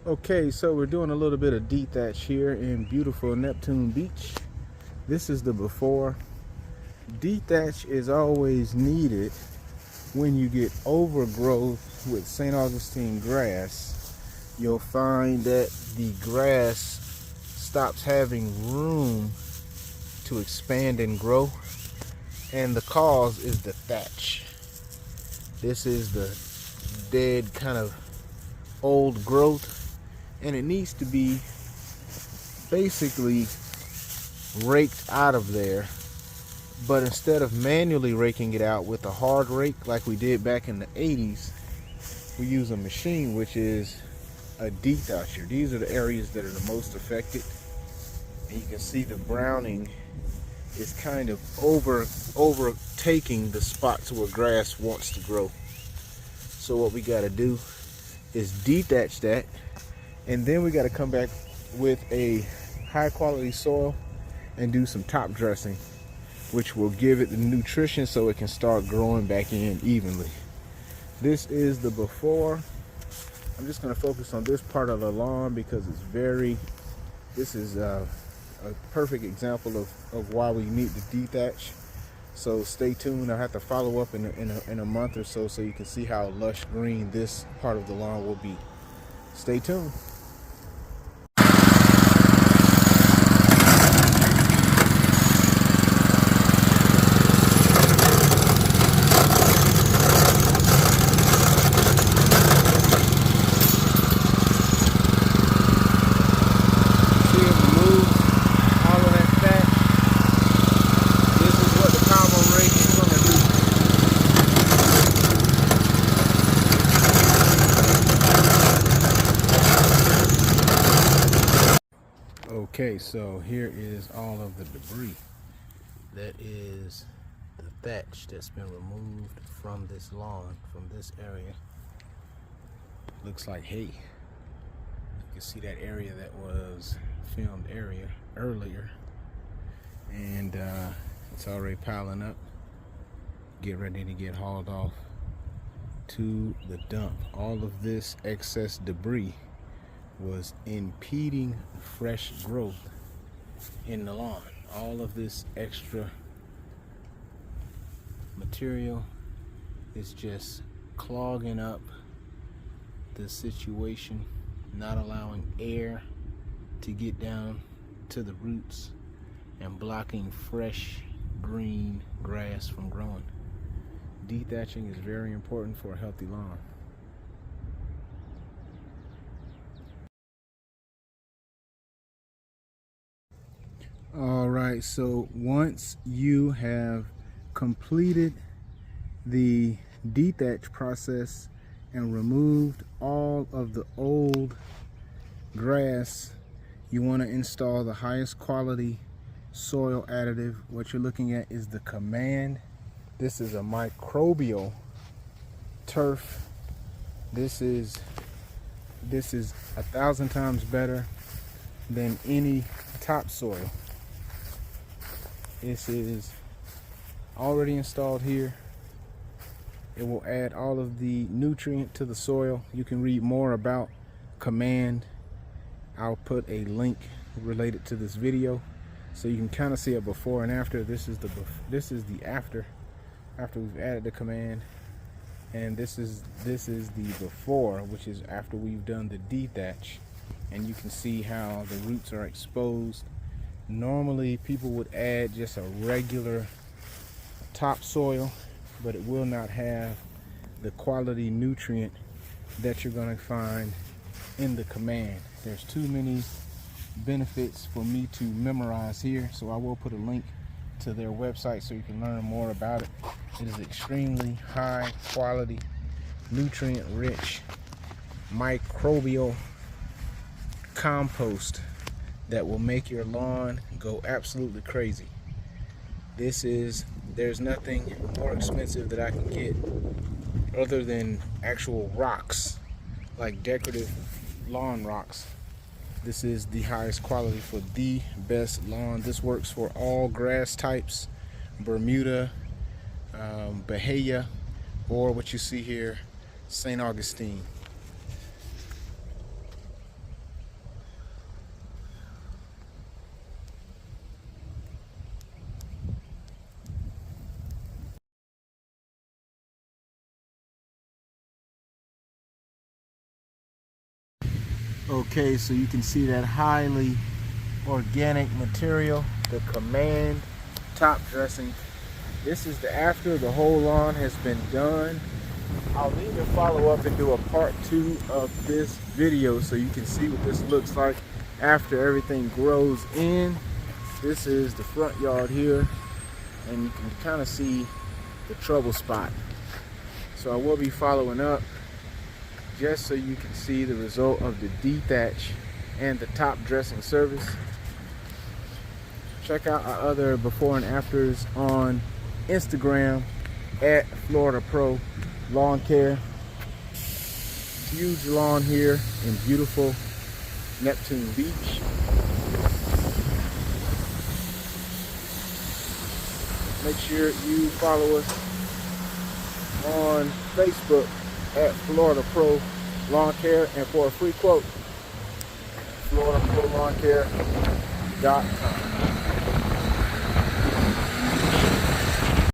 Okay, so we're doing a little bit of dethatch here in beautiful Neptune Beach. This is the before. Dethatch is always needed when you get overgrowth with St. Augustine grass. You'll find that the grass stops having room to expand and grow, and the cause is the thatch. This is the dead kind of old growth, and it needs to be basically raked out of there. But instead of manually raking it out with a hard rake like we did back in the 80s, we use a machine, which is a dethatcher. These are the areas that are the most affected, and you can see the browning is kind of overtaking the spots where grass wants to grow. So what we got to do is dethatch that, and then we got to come back with a high quality soil and do some top dressing, which will give it the nutrition so it can start growing back in evenly. This is the before. I'm just going to focus on this part of the lawn because this is a perfect example of why we need to dethatch. So stay tuned. I'll have to follow up in a month or so you can see how lush green this part of the lawn will be. Stay tuned. Okay, so here is all of the debris. That is the thatch that's been removed from this lawn, from this area. Looks like hay. You can see that area that was filmed earlier, and it's already piling up. Get ready to get hauled off to the dump. All of this excess debris was impeding fresh growth in the lawn. All of this extra material is just clogging up the situation, not allowing air to get down to the roots and blocking fresh green grass from growing. Dethatching is very important for a healthy lawn. All right, so once you have completed the dethatch process and removed all of the old grass, you want to install the highest quality soil additive. What you're looking at is the Command. This is a microbial turf. This is 1,000 times better than any topsoil. This is already installed here. It will add all of the nutrient to the soil. You can read more about Command. I'll put a link related to this video so you can kind of see a before and after. This is the after we've added the Command, and this is the before, which is after we've done the dethatch, and you can see how the roots are exposed. Normally people would add just a regular topsoil, but it will not have the quality nutrient that you're going to find in the Command. There's too many benefits for me to memorize here, so I will put a link to their website so you can learn more about it. It is extremely high quality, nutrient rich, microbial compost that will make your lawn go absolutely crazy. There's nothing more expensive that I can get other than actual rocks, like decorative lawn rocks. This is the highest quality for the best lawn. This works for all grass types, Bermuda, Bahia, or what you see here, St. Augustine. Okay, so you can see that highly organic material, the Command top dressing. This is the after the whole lawn has been done. I'll either follow up and do a part 2 of this video so you can see what this looks like after everything grows in. This is the front yard here, and you can kind of see the trouble spot. So I will be following up just so you can see the result of the dethatch and the top dressing service. Check out our other before and afters on Instagram at Florida Pro Lawn Care. Huge lawn here in beautiful Neptune Beach. Make sure you follow us on Facebook at Florida Pro Lawn Care, and for a free quote, FloridaProLawnCare.com.